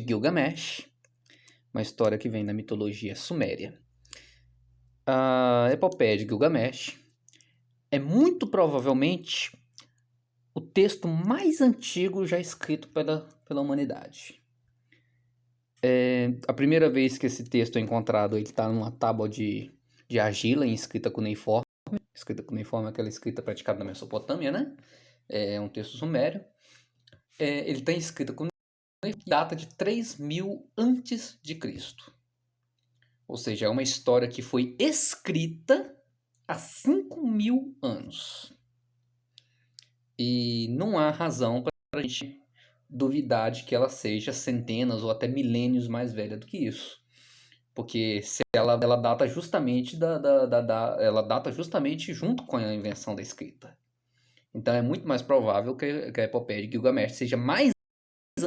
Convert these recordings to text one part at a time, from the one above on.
de Gilgamesh, uma história que vem da mitologia suméria. A epopeia de Gilgamesh é muito provavelmente o texto mais antigo já escrito pela humanidade. A primeira vez que esse texto é encontrado, ele está numa tábua de argila escrita cuneiforme. Escrita cuneiforme é aquela escrita praticada na Mesopotâmia, né? É um texto sumério. Ele está escrito cuneiforme, data de 3000 antes de Cristo. Ou seja, é uma história que foi escrita há 5000 anos. E não há razão para a gente duvidar de que ela seja centenas ou até milênios mais velha do que isso. Porque se ela data justamente ela data justamente junto com a invenção da escrita. Então é muito mais provável que a epopeia de Gilgamesh seja mais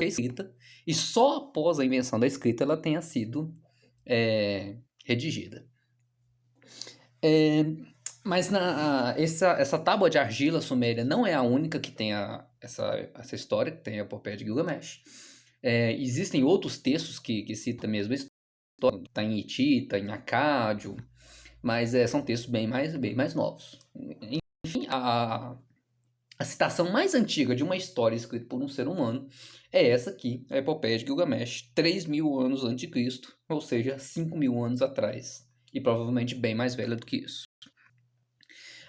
escrita e só após a invenção da escrita ela tenha sido redigida. Mas essa tábua de argila suméria não é a única que tem essa história, que tem a epopeia de Gilgamesh. Existem outros textos que citam a mesma história, está em Hitita, em Acádio, mas são textos bem mais novos. Enfim, a citação mais antiga de uma história escrita por um ser humano é essa aqui, a epopeia de Gilgamesh, 3000 anos antes de Cristo, ou seja, 5000 anos atrás, e provavelmente bem mais velha do que isso.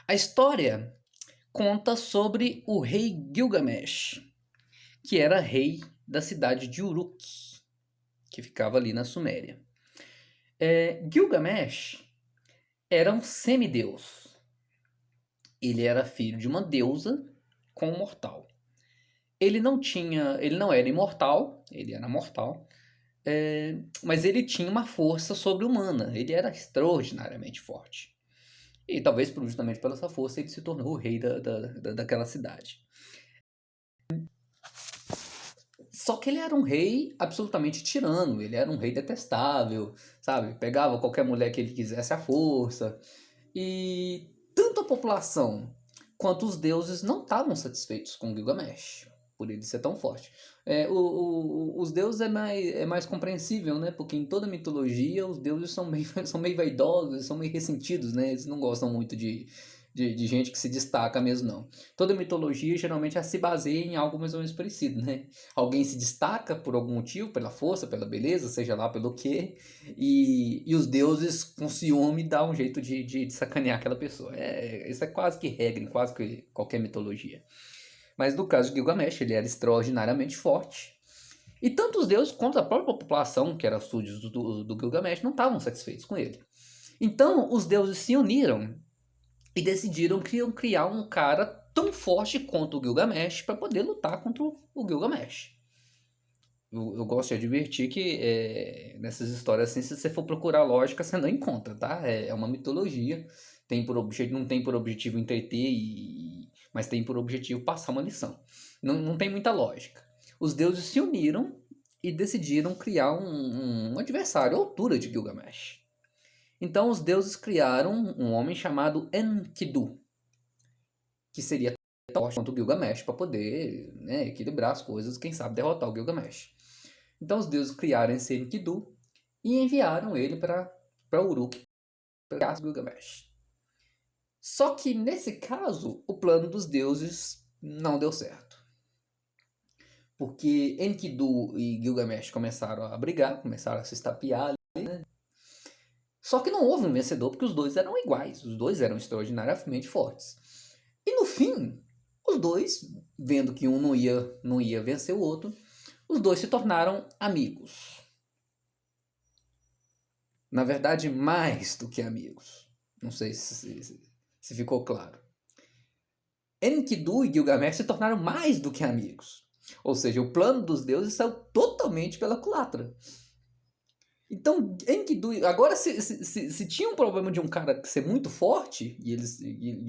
A história conta sobre o rei Gilgamesh, que era rei da cidade de Uruk, que ficava ali na Suméria. Gilgamesh era um semideus. Ele era filho de uma deusa com um mortal. Ele não era imortal, ele era mortal, mas ele tinha uma força sobre-humana. Ele era extraordinariamente forte. E talvez justamente pela essa força ele se tornou o rei daquela cidade. Só que ele era um rei absolutamente tirano, ele era um rei detestável, sabe? Pegava qualquer mulher que ele quisesse à força. E tanto a população quanto os deuses não estavam satisfeitos com Gilgamesh, por ele ser tão forte. Os deuses é mais compreensível, né? Porque em toda mitologia os deuses são meio vaidosos, são meio ressentidos, né? Eles não gostam muito de gente que se destaca mesmo, não. Toda mitologia geralmente se baseia em algo mais ou menos parecido, né? Alguém se destaca por algum motivo, pela força, pela beleza, seja lá pelo quê, e os deuses com ciúme dão um jeito de sacanear aquela pessoa. Isso é quase que regra em quase que qualquer mitologia. Mas no caso de Gilgamesh, ele era extraordinariamente forte. E tanto os deuses quanto a própria população, que era súditos do Gilgamesh, não estavam satisfeitos com ele. Então, os deuses se uniram e decidiram que iam criar um cara tão forte quanto o Gilgamesh para poder lutar contra o Gilgamesh. Eu gosto de advertir que nessas histórias assim, se você for procurar lógica, você não encontra, tá? É uma mitologia, não tem por objetivo entreter, mas tem por objetivo passar uma lição. Não tem muita lógica. Os deuses se uniram e decidiram criar um adversário à altura de Gilgamesh. Então os deuses criaram um homem chamado Enkidu, que seria tão forte quanto o Gilgamesh para poder, né, equilibrar as coisas, quem sabe derrotar o Gilgamesh. Então os deuses criaram esse Enkidu e enviaram ele para Uruk, para Gilgamesh. Só que nesse caso, o plano dos deuses não deu certo. Porque Enkidu e Gilgamesh começaram a brigar, começaram a se estapear, né? Só que não houve um vencedor porque os dois eram iguais, os dois eram extraordinariamente fortes. E no fim, os dois, vendo que um não ia vencer o outro, os dois se tornaram amigos. Na verdade, mais do que amigos. Não sei se ficou claro. Enkidu e Gilgamesh se tornaram mais do que amigos. Ou seja, o plano dos deuses saiu totalmente pela culatra. Então, Enkidu... Agora, se tinha um problema de um cara ser muito forte, e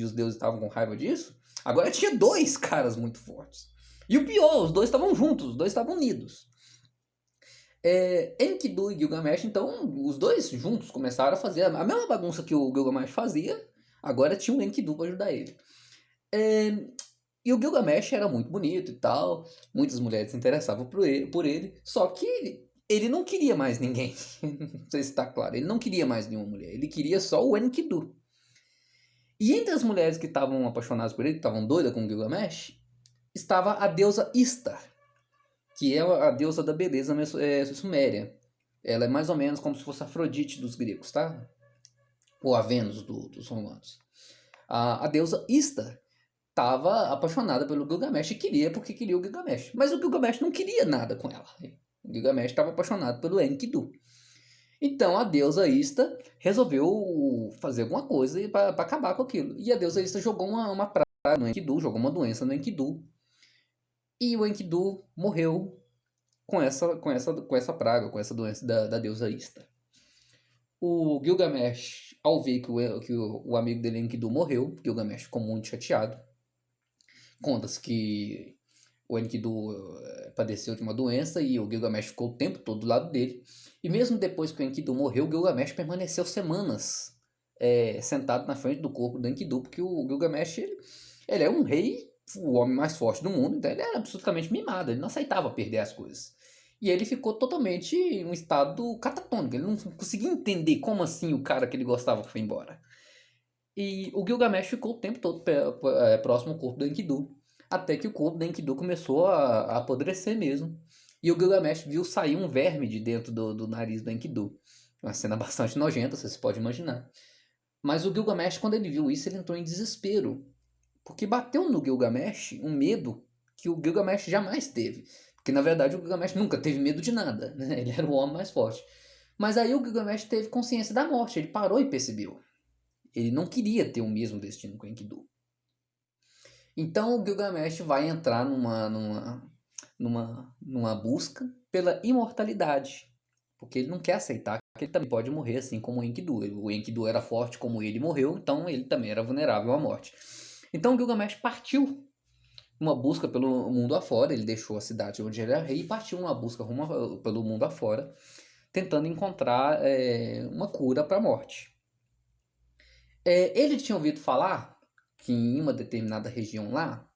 os deuses estavam com raiva disso, agora tinha dois caras muito fortes. E o pior, os dois estavam juntos, os dois estavam unidos. Enkidu e Gilgamesh, então, os dois juntos começaram a fazer a mesma bagunça que o Gilgamesh fazia, agora tinha um Enkidu para ajudar ele. E o Gilgamesh era muito bonito e tal, muitas mulheres se interessavam por ele, só que ele não queria mais ninguém. Não sei se está claro, ele não queria mais nenhuma mulher, ele queria só o Enkidu. E entre as mulheres que estavam apaixonadas por ele, que estavam doidas com o Gilgamesh, estava a deusa Istar, que é a deusa da beleza suméria. Ela é mais ou menos como se fosse a Afrodite dos gregos, tá? Ou a Vênus dos romanos. A deusa Istar estava apaixonada pelo Gilgamesh e queria porque queria o Gilgamesh. Mas o Gilgamesh não queria nada com ela. O Gilgamesh estava apaixonado pelo Enkidu. Então a deusa Ista resolveu fazer alguma coisa para acabar com aquilo. E a deusa Ista jogou uma praga no Enkidu, jogou uma doença no Enkidu. E o Enkidu morreu com essa praga, com essa doença da deusa Ista. O Gilgamesh, ao ver que o amigo dele Enkidu morreu, Gilgamesh ficou muito chateado. Conta-se que o Enkidu padeceu de uma doença e o Gilgamesh ficou o tempo todo do lado dele. E mesmo depois que o Enkidu morreu, o Gilgamesh permaneceu semanas sentado na frente do corpo do Enkidu, porque o Gilgamesh ele é um rei, o homem mais forte do mundo, então ele era absolutamente mimado, ele não aceitava perder as coisas. E ele ficou totalmente em um estado catatônico, ele não conseguia entender como assim o cara que ele gostava foi embora. E o Gilgamesh ficou o tempo todo próximo ao corpo do Enkidu, até que o corpo do Enkidu começou a apodrecer mesmo. E o Gilgamesh viu sair um verme de dentro do nariz do Enkidu. Uma cena bastante nojenta, você pode imaginar. Mas o Gilgamesh, quando ele viu isso, ele entrou em desespero. Porque bateu no Gilgamesh um medo que o Gilgamesh jamais teve. Porque na verdade o Gilgamesh nunca teve medo de nada, né? Ele era o homem mais forte. Mas aí o Gilgamesh teve consciência da morte, ele parou e percebeu. Ele não queria ter o mesmo destino com o Enkidu. Então o Gilgamesh vai entrar numa busca pela imortalidade. Porque ele não quer aceitar que ele também pode morrer assim como o Enkidu. O Enkidu era forte como ele morreu, então ele também era vulnerável à morte. Então o Gilgamesh partiu uma busca pelo mundo afora, ele deixou a cidade onde ele era rei e partiu uma busca pelo mundo afora, tentando encontrar uma cura para a morte. Ele tinha ouvido falar que em uma determinada região lá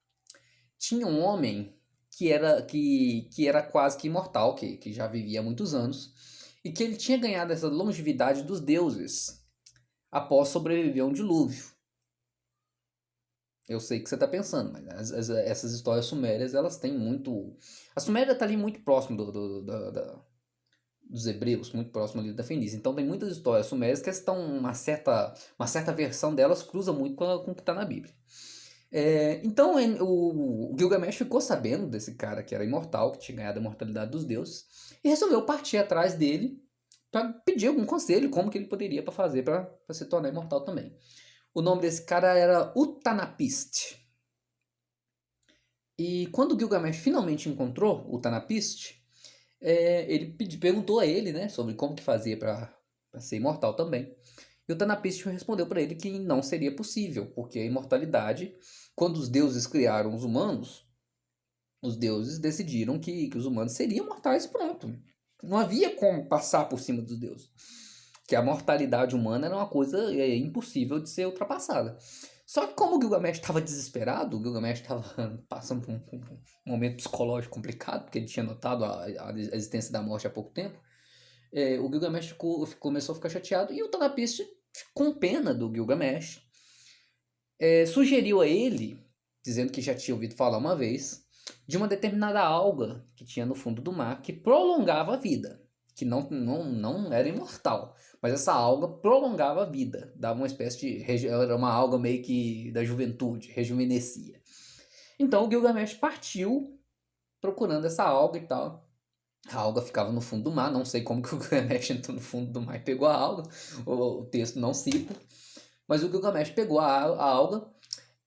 tinha um homem que era quase que imortal, que já vivia há muitos anos, e que ele tinha ganhado essa longevidade dos deuses após sobreviver a um dilúvio. Eu sei que você está pensando, mas essas histórias sumérias, elas têm muito... A Suméria está ali muito próximo dos hebreus, muito próximo ali da Fenícia. Então tem muitas histórias sumérias que estão uma certa versão delas cruza muito com o que está na Bíblia. Então o Gilgamesh ficou sabendo desse cara que era imortal, que tinha ganhado a imortalidade dos deuses, e resolveu partir atrás dele para pedir algum conselho, como que ele poderia fazer para se tornar imortal também. O nome desse cara era Utanapishtim. E quando o Gilgamesh finalmente encontrou Utanapishtim, ele perguntou a ele, né, sobre como que fazia para ser imortal também. E o Utanapishtim respondeu para ele que não seria possível, porque a imortalidade, quando os deuses criaram os humanos, os deuses decidiram que os humanos seriam mortais e pronto. Não havia como passar por cima dos deuses. Que a mortalidade humana era uma coisa impossível de ser ultrapassada. Só que como o Gilgamesh estava desesperado, o Gilgamesh estava passando por um momento psicológico complicado, porque ele tinha notado a existência da morte há pouco tempo, o Gilgamesh começou a ficar chateado e o Utanapishtim, com pena do Gilgamesh, sugeriu a ele, dizendo que já tinha ouvido falar uma vez, de uma determinada alga que tinha no fundo do mar que prolongava a vida, que não era imortal, mas essa alga prolongava a vida, dava uma espécie de... era uma alga meio que da juventude, rejuvenescia. Então o Gilgamesh partiu procurando essa alga e tal. A alga ficava no fundo do mar, não sei como que o Gilgamesh entrou no fundo do mar e pegou a alga, o texto não cita, mas o Gilgamesh pegou a alga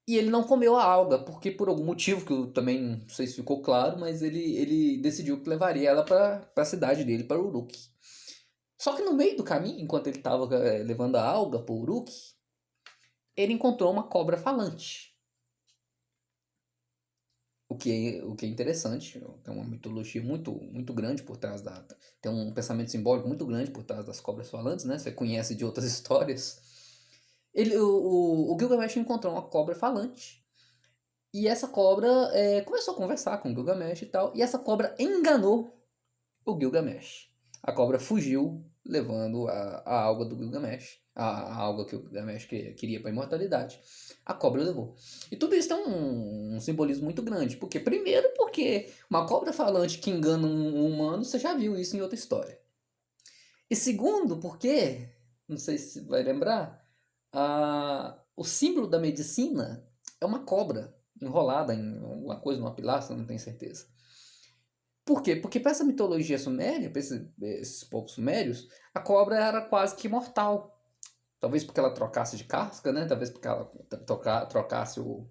e ele não comeu a alga, porque por algum motivo, que eu também não sei se ficou claro, mas ele decidiu que levaria ela para a cidade dele, para Uruk. Só que no meio do caminho, enquanto ele estava levando a alga para Uruk, ele encontrou uma cobra falante. O que é interessante, tem uma mitologia muito, muito grande por trás tem um pensamento simbólico muito grande por trás das cobras falantes, né? Você conhece de outras histórias. O Gilgamesh encontrou uma cobra falante E essa cobra começou a conversar com o Gilgamesh e tal, e essa cobra enganou o Gilgamesh. A cobra fugiu, levando a alga do Gilgamesh, a alga que o Gilgamesh queria para a imortalidade. A cobra levou. E tudo isso tem um simbolismo muito grande. Porque, primeiro, porque uma cobra falante que engana um humano, você já viu isso em outra história. E segundo, porque, não sei se vai lembrar, o símbolo da medicina é uma cobra enrolada em alguma coisa, numa pilastra, não tenho certeza. Por quê? Porque para essa mitologia suméria, para esses povos sumérios, a cobra era quase que imortal. Talvez porque ela trocasse de casca, né? Talvez porque ela trocasse o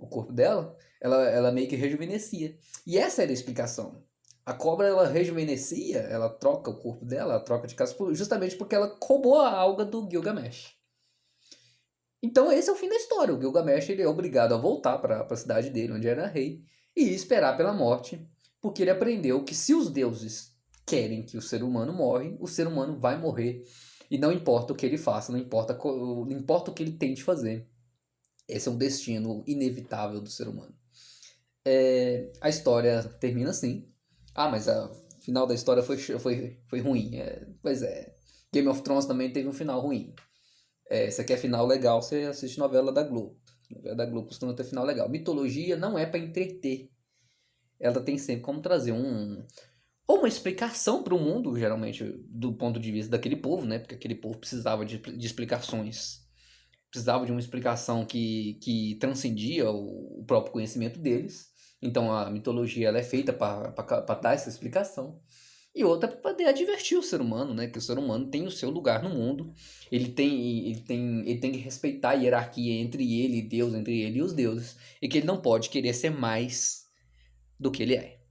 corpo dela, ela meio que rejuvenescia. E essa era a explicação. A cobra, ela rejuvenescia, ela troca o corpo dela, ela troca de casca, justamente porque ela roubou a alga do Gilgamesh. Então esse é o fim da história. O Gilgamesh ele é obrigado a voltar para a cidade dele, onde era rei, e esperar pela morte, porque ele aprendeu que se os deuses querem que o ser humano morre, o ser humano vai morrer. E não importa o que ele faça, não importa o que ele tente fazer. Esse é um destino inevitável do ser humano. A história termina assim. Ah, mas o final da história foi ruim. Pois é. Game of Thrones também teve um final ruim. Você quer final legal, você assiste novela da Globo. Novela da Globo costuma ter final legal. Mitologia não é para entreter. Ela tem sempre como trazer ou uma explicação para o mundo, geralmente, do ponto de vista daquele povo, né? Porque aquele povo precisava de explicações. Precisava de uma explicação que transcendia o próprio conhecimento deles. Então a mitologia ela é feita para dar essa explicação. E outra para poder advertir o ser humano, né? Que o ser humano tem o seu lugar no mundo. Ele tem que respeitar a hierarquia entre ele e Deus, entre ele e os deuses. E que ele não pode querer ser mais do que ele é.